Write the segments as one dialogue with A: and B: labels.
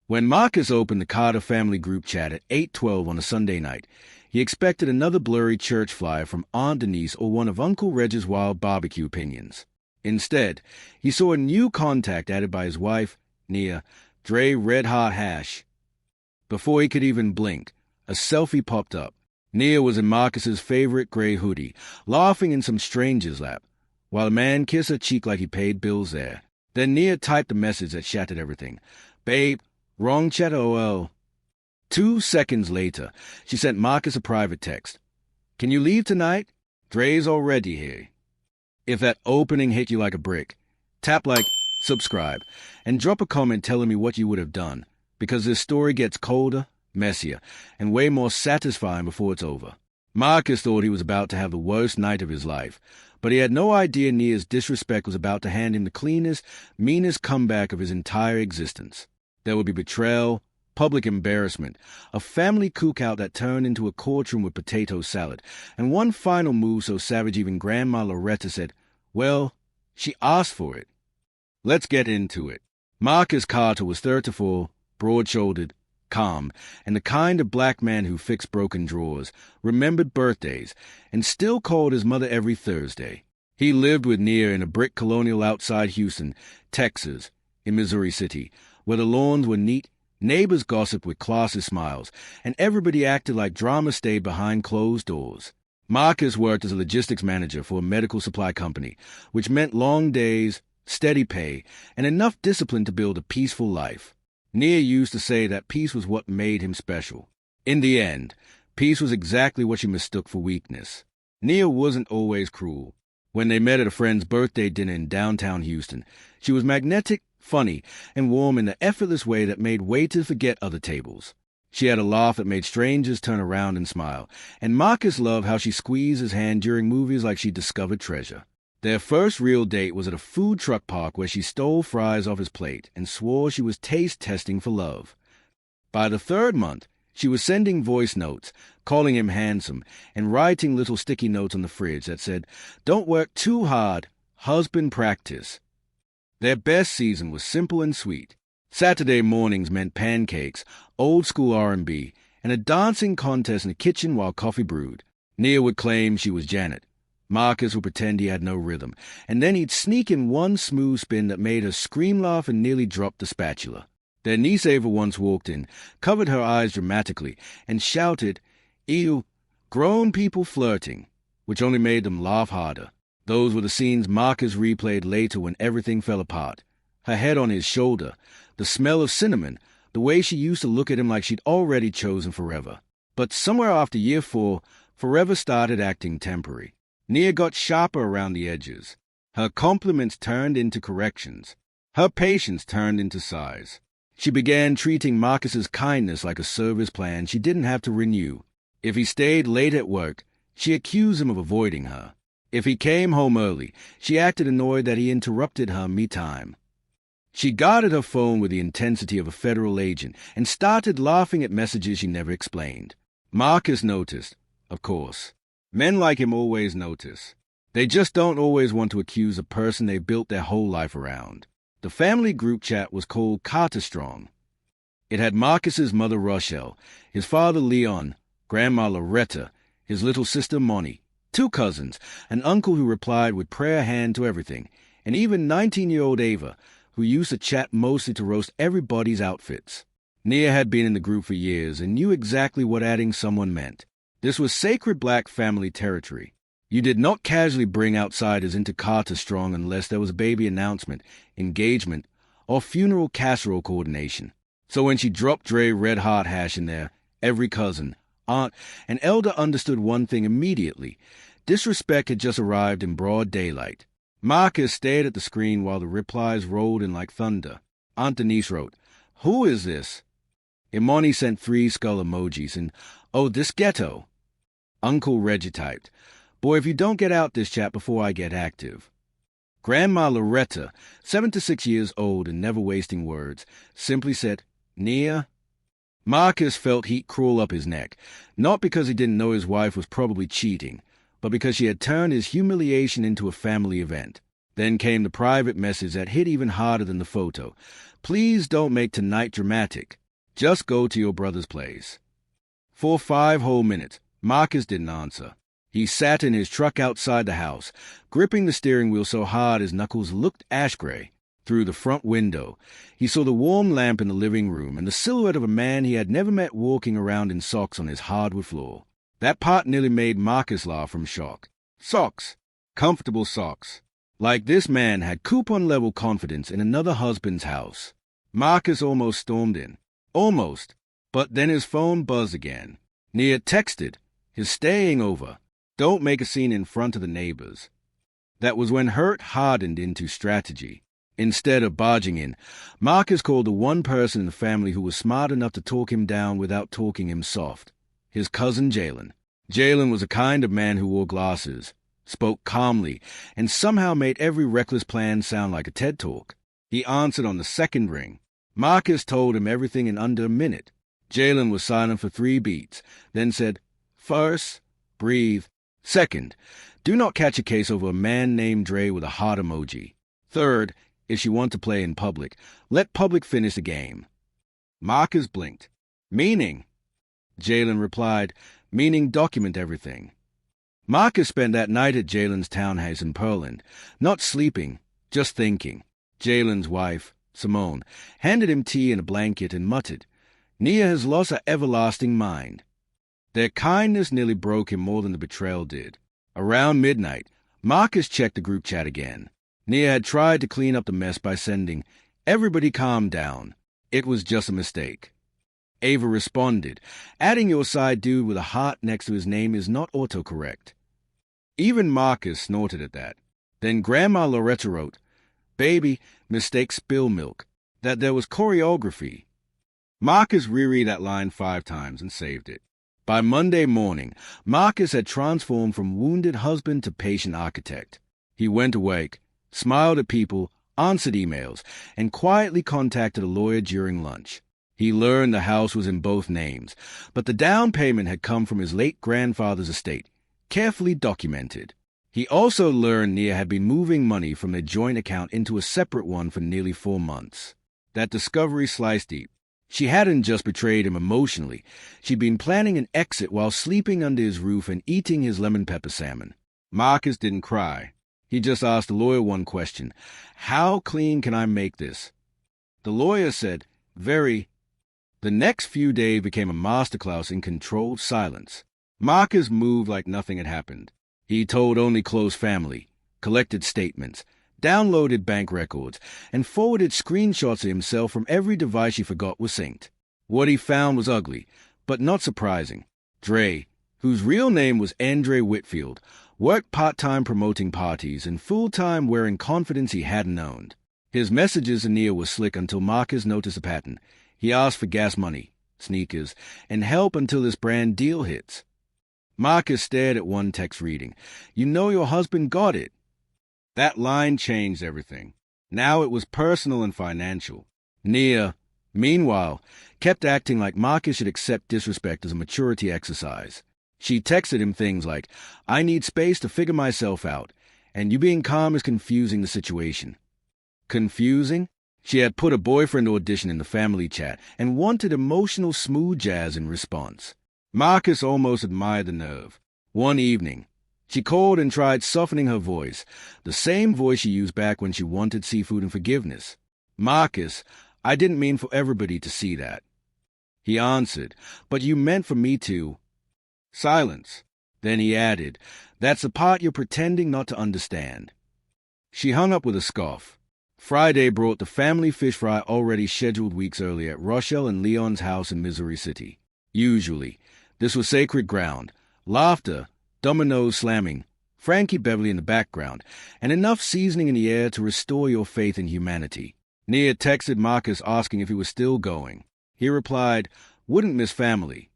A: When Marcus opened the Carter family group chat at 8:12 on a Sunday night, he expected another blurry church flyer from Aunt Denise or one of Uncle Reg's wild barbecue opinions. Instead, he saw a new contact added by his wife, Nia, Dre Red Hot Hash. Before he could even blink, a selfie popped up. Nia was in Marcus's favorite gray hoodie, laughing in some stranger's lap, while a man kissed her cheek like he paid bills there. Then Nia typed a message that shattered everything. "Babe, wrong chat OL." 2 seconds later, she sent Marcus a private text. "Can you leave tonight? Dre's already here." If that opening hit you like a brick, tap like, subscribe, and drop a comment telling me what you would have done, because this story gets colder, messier, and way more satisfying before it's over. Marcus thought he was about to have the worst night of his life, but he had no idea Nia's disrespect was about to hand him the cleanest, meanest comeback of his entire existence. There would be betrayal, public embarrassment, a family cookout that turned into a courtroom with potato salad, and one final move so savage even Grandma Loretta said, "Well, she asked for it." Let's get into it. Marcus Carter was 34, broad-shouldered, calm, and the kind of black man who fixed broken drawers, remembered birthdays, and still called his mother every Thursday. He lived with Nia in a brick colonial outside Houston, Texas, in Missouri City, where the lawns were neat, neighbors gossiped with classy smiles, and everybody acted like drama stayed behind closed doors. Marcus worked as a logistics manager for a medical supply company, which meant long days, steady pay, and enough discipline to build a peaceful life. Nia used to say that peace was what made him special. In the end, peace was exactly what she mistook for weakness. Nia wasn't always cruel. When they met at a friend's birthday dinner in downtown Houston, she was magnetic, funny, and warm in the effortless way that made waiters forget other tables. She had a laugh that made strangers turn around and smile, and Marcus loved how she squeezed his hand during movies like she discovered treasure. Their first real date was at a food truck park where she stole fries off his plate and swore she was taste testing for love. By the 3rd month, she was sending voice notes, calling him handsome, and writing little sticky notes on the fridge that said, "Don't work too hard, husband practice." Their best season was simple and sweet. Saturday mornings meant pancakes, old-school R&B, and a dancing contest in the kitchen while coffee brewed. Nia would claim she was Janet. Marcus would pretend he had no rhythm, and then he'd sneak in one smooth spin that made her scream, laugh, and nearly drop the spatula. Their niece Ava once walked in, covered her eyes dramatically, and shouted, "Ew, grown people flirting," which only made them laugh harder. Those were the scenes Marcus replayed later when everything fell apart. Her head on his shoulder, the smell of cinnamon, the way she used to look at him like she'd already chosen forever. But somewhere after year 4, forever started acting temporary. Nia got sharper around the edges. Her compliments turned into corrections. Her patience turned into sighs. She began treating Marcus's kindness like a service plan she didn't have to renew. If he stayed late at work, she accused him of avoiding her. If he came home early, she acted annoyed that he interrupted her me-time. She guarded her phone with the intensity of a federal agent and started laughing at messages she never explained. Marcus noticed, of course. Men like him always notice. They just don't always want to accuse a person they've built their whole life around. The family group chat was called Carter Strong. It had Marcus's mother Rochelle, his father Leon, Grandma Loretta, his little sister Moni, 2 cousins, an uncle who replied with prayer hand to everything, and even 19-year-old Ava, who used to chat mostly to roast everybody's outfits. Nia had been in the group for years and knew exactly what adding someone meant. This was sacred black family territory. You did not casually bring outsiders into Carter Strong unless there was a baby announcement, engagement, or funeral casserole coordination. So when she dropped Dre Red Hot Hash in there, every cousin, aunt, and elder understood one thing immediately. Disrespect had just arrived in broad daylight. Marcus stared at the screen while the replies rolled in like thunder. Aunt Denise wrote, "Who is this?" Imani sent 3 skull emojis and, "Oh, this ghetto." Uncle Reggie typed, "Boy, if you don't get out this chat before I get active." Grandma Loretta, 7 to 6 years old and never wasting words, simply said, "Nia?" Marcus felt heat crawl up his neck, not because he didn't know his wife was probably cheating, but because she had turned his humiliation into a family event. Then came the private message that hit even harder than the photo. Please don't make tonight dramatic. Just go to your brother's place. For 5 whole minutes, Marcus didn't answer. He sat in his truck outside the house, gripping the steering wheel so hard his knuckles looked ash-gray. Through the front window, he saw the warm lamp in the living room and the silhouette of a man he had never met walking around in socks on his hardwood floor. That part nearly made Marcus laugh from shock. Socks. Comfortable socks. Like this man had coupon-level confidence in another husband's house. Marcus almost stormed in. Almost. But then his phone buzzed again. Nia texted, "He's staying over. Don't make a scene in front of the neighbors." That was when hurt hardened into strategy. Instead of barging in, Marcus called the one person in the family who was smart enough to talk him down without talking him soft. His cousin Jalen. Jalen was a kind of man who wore glasses, spoke calmly, and somehow made every reckless plan sound like a TED Talk. He answered on the second ring. Marcus told him everything in under a minute. Jalen was silent for 3 beats, then said, "First, breathe. Second, do not catch a case over a man named Dre with a heart emoji. Third, if you want to play in public, let public finish the game." Marcus blinked. "Meaning?" Jalen replied, "Meaning document everything." Marcus spent that night at Jalen's townhouse in Pearland, not sleeping, just thinking. Jalen's wife, Simone, handed him tea and a blanket and muttered, "Nia has lost her everlasting mind." Their kindness nearly broke him more than the betrayal did. Around midnight, Marcus checked the group chat again. Nia had tried to clean up the mess by sending, "Everybody calm down. It was just a mistake." Ava responded, "Adding your side dude with a heart next to his name is not autocorrect." Even Marcus snorted at that. Then Grandma Loretta wrote, "Baby, mistake spill milk," that there was choreography. Marcus reread that line 5 times and saved it. By Monday morning, Marcus had transformed from wounded husband to patient architect. He went awake, smiled at people, answered emails, and quietly contacted a lawyer during lunch. He learned the house was in both names, but the down payment had come from his late grandfather's estate, carefully documented. He also learned Nia had been moving money from their joint account into a separate one for nearly 4 months. That discovery sliced deep. She hadn't just betrayed him emotionally. She'd been planning an exit while sleeping under his roof and eating his lemon pepper salmon. Marcus didn't cry. He just asked the lawyer one question: "How clean can I make this?" The lawyer said, "Very." The next few days became a masterclass in controlled silence. Marcus moved like nothing had happened. He told only close family, collected statements, downloaded bank records, and forwarded screenshots of himself from every device he forgot was synced. What he found was ugly, but not surprising. Dre, whose real name was Andre Whitfield, worked part-time promoting parties and full-time wearing confidence he hadn't owned. His messages to Nia were slick until Marcus noticed a pattern. He asked for gas money, sneakers, and help until this brand deal hits. Marcus stared at one text reading, "You know your husband got it." That line changed everything. Now it was personal and financial. Nia, meanwhile, kept acting like Marcus should accept disrespect as a maturity exercise. She texted him things like, "I need space to figure myself out, and you being calm is confusing the situation." Confusing? She had put a boyfriend audition in the family chat and wanted emotional smooth jazz in response. Marcus almost admired the nerve. One evening, she called and tried softening her voice, the same voice she used back when she wanted seafood and forgiveness. "Marcus, I didn't mean for everybody to see that." He answered, "But you meant for me to." Silence. Then he added, "That's the part you're pretending not to understand." She hung up with a scoff. Friday brought the family fish fry already scheduled weeks earlier at Rochelle and Leon's house in Missouri City. Usually, this was sacred ground. Laughter, dominoes slamming, Frankie Beverly in the background, and enough seasoning in the air to restore your faith in humanity. Nia texted Marcus asking if he was still going. He replied, "Wouldn't miss family."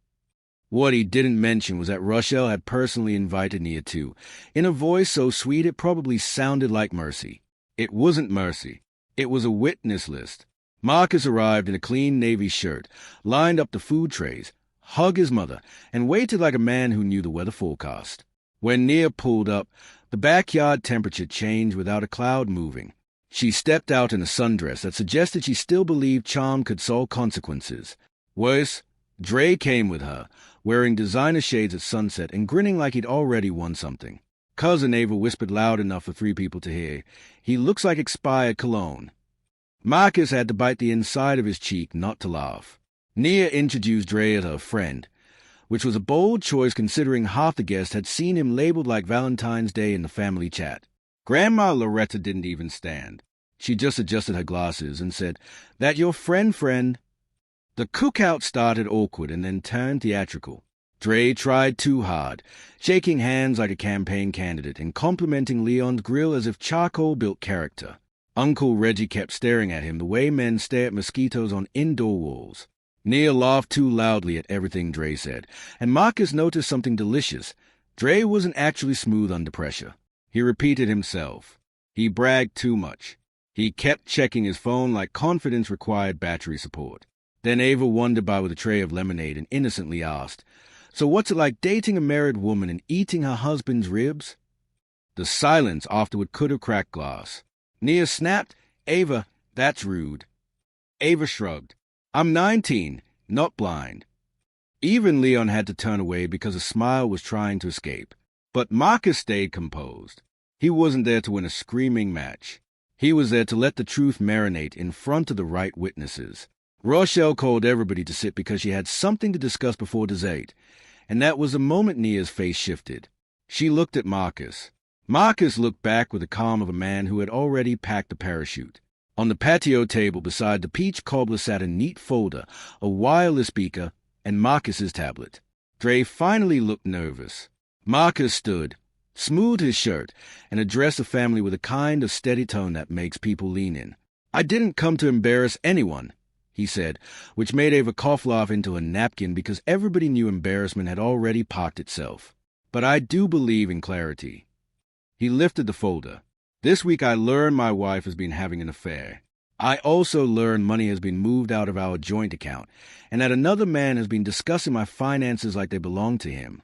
A: What he didn't mention was that Rochelle had personally invited Nia too, in a voice so sweet it probably sounded like mercy. It wasn't mercy. It was a witness list. Marcus arrived in a clean navy shirt, lined up the food trays, hugged his mother, and waited like a man who knew the weather forecast. When Nia pulled up, The backyard temperature changed without a cloud moving. She stepped out in a sundress that suggested she still believed charm could solve consequences. Worse, Dre came with her, wearing designer shades at sunset and grinning like he'd already won something. Cousin Ava whispered loud enough for 3 people to hear, "He looks like expired cologne." Marcus had to bite the inside of his cheek not to laugh. Nia introduced Dre as her friend, which was a bold choice considering half the guests had seen him labeled like Valentine's Day in the family chat. Grandma Loretta didn't even stand. She just adjusted her glasses and said, "That your friend?" The cookout started awkward and then turned theatrical. Dre tried too hard, shaking hands like a campaign candidate and complimenting Leon's grill as if charcoal built character. Uncle Reggie kept staring at him the way men stare at mosquitoes on indoor walls. Nia laughed too loudly at everything Dre said, and Marcus noticed something delicious. Dre wasn't actually smooth under pressure. He repeated himself. He bragged too much. He kept checking his phone like confidence required battery support. Then Ava wandered by with a tray of lemonade and innocently asked, "So what's it like dating a married woman and eating her husband's ribs?" The silence afterward could have cracked glass. Nia snapped, "Ava, that's rude." Ava shrugged. "I'm 19, not blind." Even Leon had to turn away because a smile was trying to escape. But Marcus stayed composed. He wasn't there to win a screaming match. He was there to let the truth marinate in front of the right witnesses. Rochelle called everybody to sit because she had something to discuss before dessert, and that was the moment Nia's face shifted. She looked at Marcus. Marcus looked back with the calm of a man who had already packed a parachute. On the patio table beside the peach cobbler sat a neat folder, a wireless speaker, and Marcus's tablet. Dre finally looked nervous. Marcus stood, smoothed his shirt, and addressed the family with a kind of steady tone that makes people lean in. "I didn't come to embarrass anyone," he said, which made Ava cough laugh into a napkin because everybody knew embarrassment had already parked itself. "But I do believe in clarity." He lifted the folder. "This week I learned my wife has been having an affair. I also learned money has been moved out of our joint account, and that another man has been discussing my finances like they belong to him."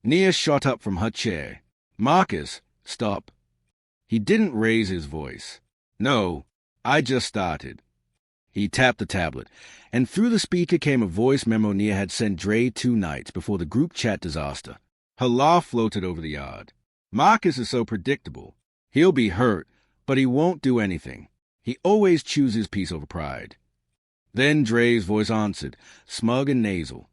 A: Nia shot up from her chair. "Marcus, stop." He didn't raise his voice. "No, I just started." He tapped the tablet, and through the speaker came a voice memo Nia had sent Dre 2 nights before the group chat disaster. Her laugh floated over the yard. "Marcus is so predictable. He'll be hurt, but he won't do anything. He always chooses peace over pride." Then Dre's voice answered, smug and nasal.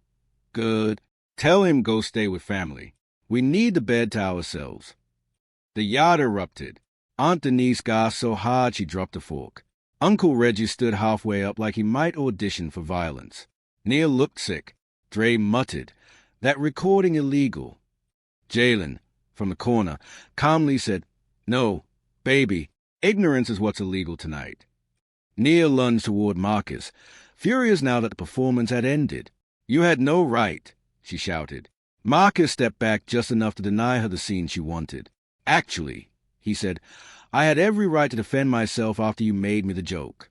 A: "Good. Tell him go stay with family. We need the bed to ourselves." The yard erupted. Aunt Denise gasped so hard she dropped a fork. Uncle Reggie stood halfway up like he might audition for violence. Nia looked sick. Dre muttered, "That recording illegal." Jalen, from the corner, calmly said, "No, baby, ignorance is what's illegal tonight." Nia lunged toward Marcus, furious now that the performance had ended. "You had no right," she shouted. Marcus stepped back just enough to deny her the scene she wanted. "Actually," he said, "I had every right to defend myself after you made me the joke."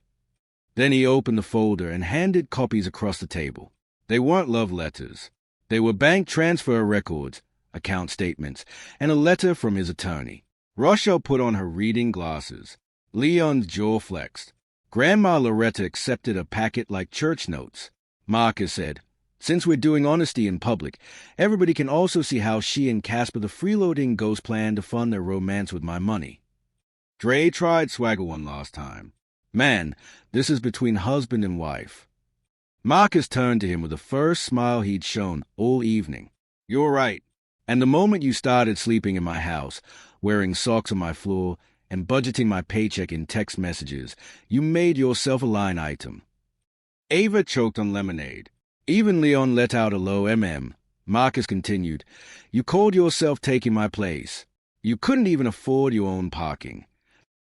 A: Then he opened the folder and handed copies across the table. They weren't love letters. They were bank transfer records, account statements, and a letter from his attorney. Rochelle put on her reading glasses. Leon's jaw flexed. Grandma Loretta accepted a packet like church notes. Marcus said, "Since we're doing honesty in public, everybody can also see how she and Casper the freeloading ghost plan to fund their romance with my money." Dre tried swagger one last time. "Man, this is between husband and wife." Marcus turned to him with the first smile he'd shown all evening. "You're right. And the moment you started sleeping in my house, wearing socks on my floor, and budgeting my paycheck in text messages, you made yourself a line item." Ava choked on lemonade. Even Leon let out a low mm. Marcus continued, "You called yourself taking my place. You couldn't even afford your own parking."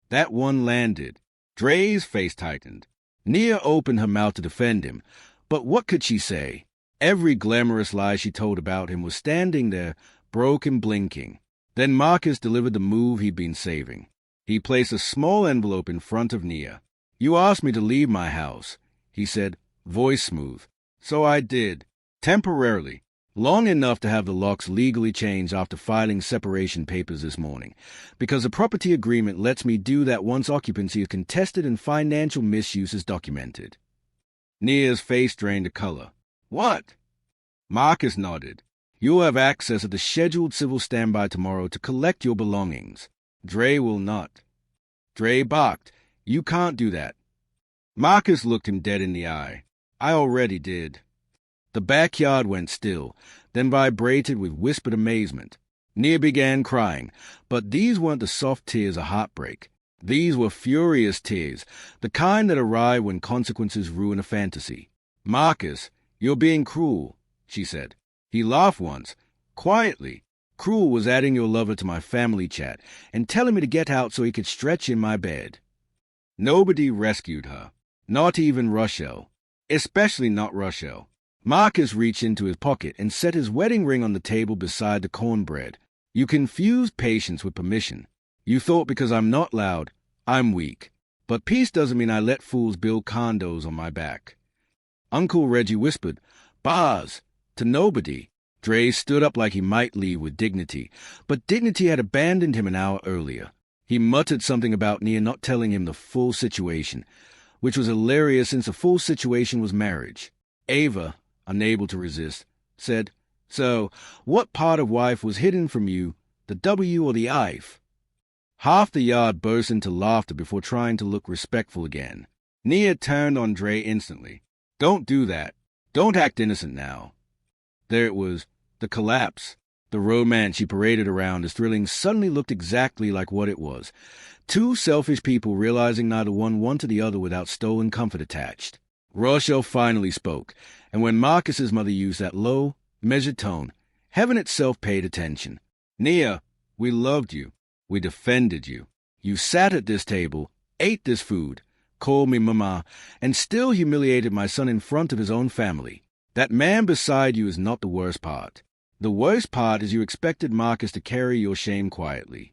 A: That one landed. Dre's face tightened. Nia opened her mouth to defend him, but what could she say? Every glamorous lie she told about him was standing there, broke and blinking. Then Marcus delivered the move he'd been saving. He placed a small envelope in front of Nia. "You asked me to leave my house," he said, voice smooth. "So I did. Temporarily. Long enough to have the locks legally changed after filing separation papers this morning, because the property agreement lets me do that once occupancy is contested and financial misuse is documented. Nia's face drained a color. What? Marcus nodded. You'll have access at the scheduled civil standby tomorrow to collect your belongings. Dre will not. Dre barked. You can't do that. Marcus looked him dead in the eye. I already did. The backyard went still, then vibrated with whispered amazement. Nia began crying, but these weren't the soft tears of heartbreak. These were furious tears, the kind that arrive when consequences ruin a fantasy. Marcus, you're being cruel, she said. He laughed once, quietly. Cruel was adding your lover to my family chat and telling me to get out so he could stretch in my bed. Nobody rescued her, not even Rochelle, especially not Rochelle. Marcus reached into his pocket and set his wedding ring on the table beside the cornbread. You confused patience with permission. You thought because I'm not loud, I'm weak. But peace doesn't mean I let fools build condos on my back. Uncle Reggie whispered, Bars, to nobody. Dre stood up like he might leave with dignity, but dignity had abandoned him an hour earlier. He muttered something about Nia not telling him the full situation, which was hilarious since the full situation was marriage. Ava, unable to resist, said, So, what part of wife was hidden from you, the W or the IF? Half the yard burst into laughter before trying to look respectful again. Nia turned on Dre instantly. Don't do that. Don't act innocent now. There it was, the collapse. The romance she paraded around as thrilling suddenly looked exactly like what it was. Two selfish people realizing neither one wanted the other without stolen comfort attached. Rochelle finally spoke, and when Marcus's mother used that low, measured tone, heaven itself paid attention. Nia, we loved you. We defended you. You sat at this table, ate this food, called me mama, and still humiliated my son in front of his own family. That man beside you is not the worst part. The worst part is you expected Marcus to carry your shame quietly.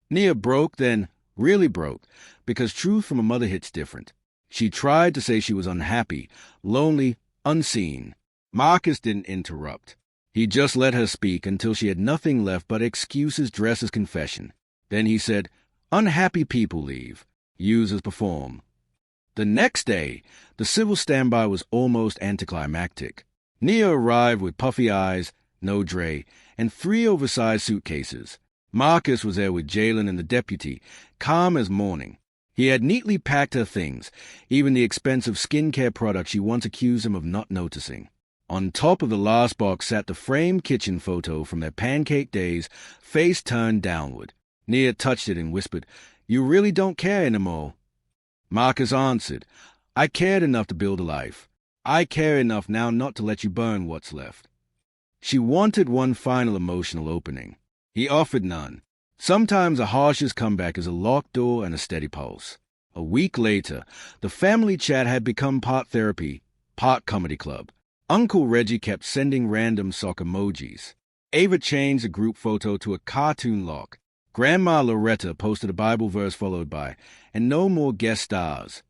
A: Nia broke, then really broke, because truth from a mother hits different. She tried to say she was unhappy, lonely, unseen. Marcus didn't interrupt. He just let her speak until she had nothing left but excuses dressed as confession. Then he said, Unhappy people leave. Users perform. The next day, the civil standby was almost anticlimactic. Nia arrived with puffy eyes, no Dre, and 3 oversized suitcases. Marcus was there with Jalen and the deputy, calm as morning. He had neatly packed her things, even the expensive skincare products she once accused him of not noticing. On top of the last box sat the framed kitchen photo from their pancake days, face turned downward. Nia touched it and whispered, You really don't care anymore. Marcus answered, I cared enough to build a life. I care enough now not to let you burn what's left. She wanted one final emotional opening. He offered none. Sometimes the harshest comeback is a locked door and a steady pulse. A week later, the family chat had become part therapy, part comedy club. Uncle Reggie kept sending random sock emojis. Ava changed the group photo to a cartoon lock. Grandma Loretta posted a Bible verse followed by, and no more guest stars.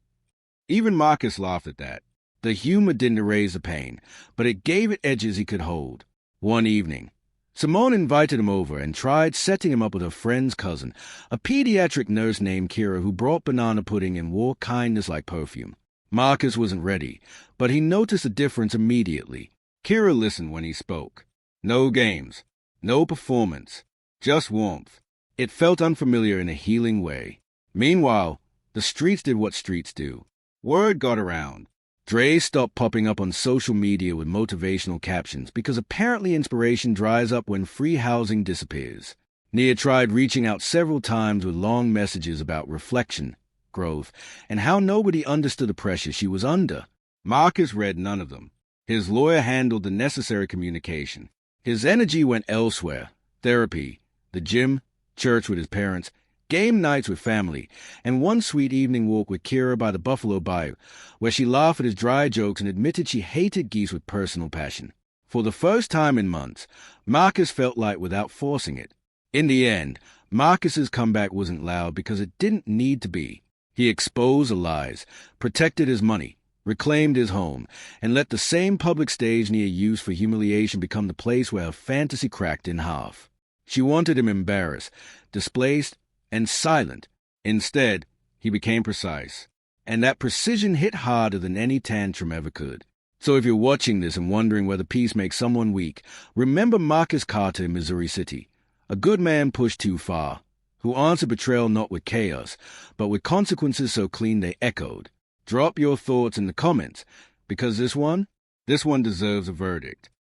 A: Even Marcus laughed at that. The humor didn't erase the pain, but it gave it edges he could hold. One evening, Simone invited him over and tried setting him up with her friend's cousin, a pediatric nurse named Kira who brought banana pudding and wore kindness like perfume. Marcus wasn't ready, but he noticed a difference immediately. Kira listened when he spoke. No games, no performance, just warmth. It felt unfamiliar in a healing way. Meanwhile, the streets did what streets do. Word got around. Dre stopped popping up on social media with motivational captions because apparently inspiration dries up when free housing disappears. Nia tried reaching out several times with long messages about reflection, growth, and how nobody understood the pressure she was under. Marcus read none of them. His lawyer handled the necessary communication. His energy went elsewhere: therapy, the gym, church with his parents, game nights with family, and one sweet evening walk with Kira by the Buffalo Bayou, where she laughed at his dry jokes and admitted she hated geese with personal passion. For the first time in months, Marcus felt light without forcing it. In the end, Marcus's comeback wasn't loud because it didn't need to be. He exposed the lies, protected his money, reclaimed his home, and let the same public stage Nia used for humiliation become the place where her fantasy cracked in half. She wanted him embarrassed, displaced, and silent. Instead, he became precise. And that precision hit harder than any tantrum ever could. So if you're watching this and wondering whether peace makes someone weak, remember Marcus Carter in Missouri City, a good man pushed too far, who answered betrayal not with chaos, but with consequences so clean they echoed. Drop your thoughts in the comments, because this one deserves a verdict.